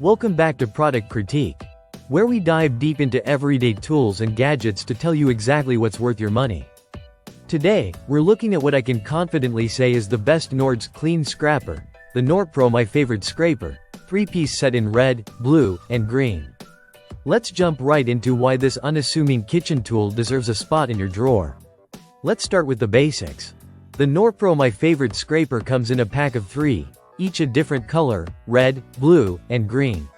Welcome back to Product Critique, where we dive deep into everyday tools and gadgets to tell you exactly what's worth your money. Today, we're looking at what I can confidently say is the best Nords Clean Scrapper, the Norpro My Favorite Scraper, 3-piece set in red, blue, and green. Let's jump right into why this unassuming kitchen tool deserves a spot in your drawer. Let's start with the basics. The Norpro My Favorite Scraper comes in a pack of 3, each a different color, red, blue, and green.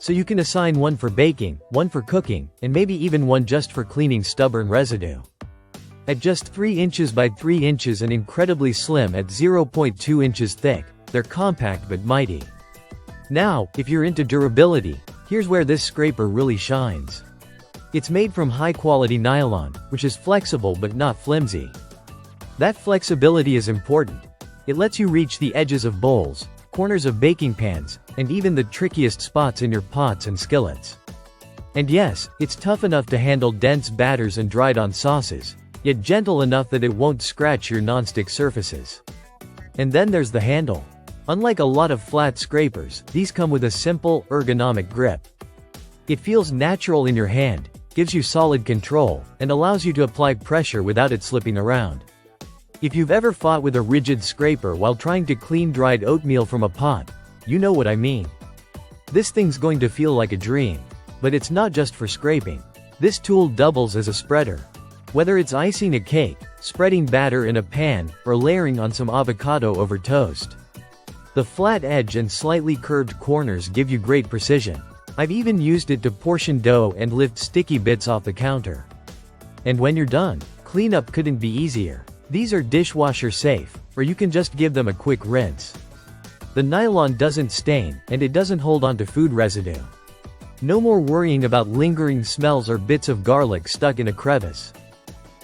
So you can assign one for baking, one for cooking, and maybe even one just for cleaning stubborn residue. At just 3 inches by 3 inches and incredibly slim at 0.2 inches thick, they're compact but mighty. Now, if you're into durability, here's where this scraper really shines. It's made from high-quality nylon, which is flexible but not flimsy. That flexibility is important. It lets you reach the edges of bowls, corners of baking pans, and even the trickiest spots in your pots and skillets. And yes, it's tough enough to handle dense batters and dried-on sauces, yet gentle enough that it won't scratch your nonstick surfaces. And then there's the handle. Unlike a lot of flat scrapers, these come with a simple, ergonomic grip. It feels natural in your hand, gives you solid control, and allows you to apply pressure without it slipping around. If you've ever fought with a rigid scraper while trying to clean dried oatmeal from a pot, you know what I mean. This thing's going to feel like a dream. But it's not just for scraping. This tool doubles as a spreader. Whether it's icing a cake, spreading batter in a pan, or layering on some avocado over toast. The flat edge and slightly curved corners give you great precision. I've even used it to portion dough and lift sticky bits off the counter. And when you're done, cleanup couldn't be easier. These are dishwasher safe, or you can just give them a quick rinse. The nylon doesn't stain, and it doesn't hold onto food residue. No more worrying about lingering smells or bits of garlic stuck in a crevice.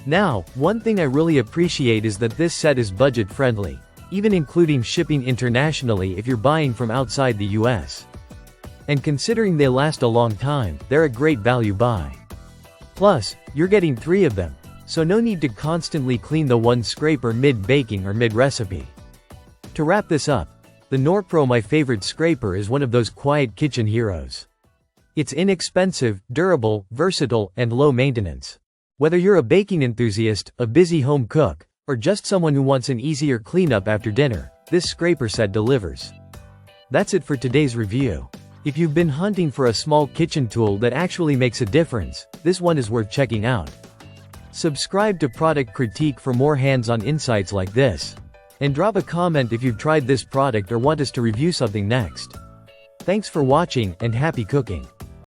Now, one thing I really appreciate is that this set is budget-friendly, even including shipping internationally if you're buying from outside the US. And considering they last a long time, they're a great value buy. Plus, you're getting 3 of them, so no need to constantly clean the one scraper mid-baking or mid-recipe. To wrap this up, the Norpro My Favorite Scraper is one of those quiet kitchen heroes. It's inexpensive, durable, versatile, and low maintenance. Whether you're a baking enthusiast, a busy home cook, or just someone who wants an easier cleanup after dinner, this scraper set delivers. That's it for today's review. If you've been hunting for a small kitchen tool that actually makes a difference, this one is worth checking out. Subscribe to Product Critique for more hands-on insights like this. And drop a comment if you've tried this product or want us to review something next. Thanks for watching, and happy cooking.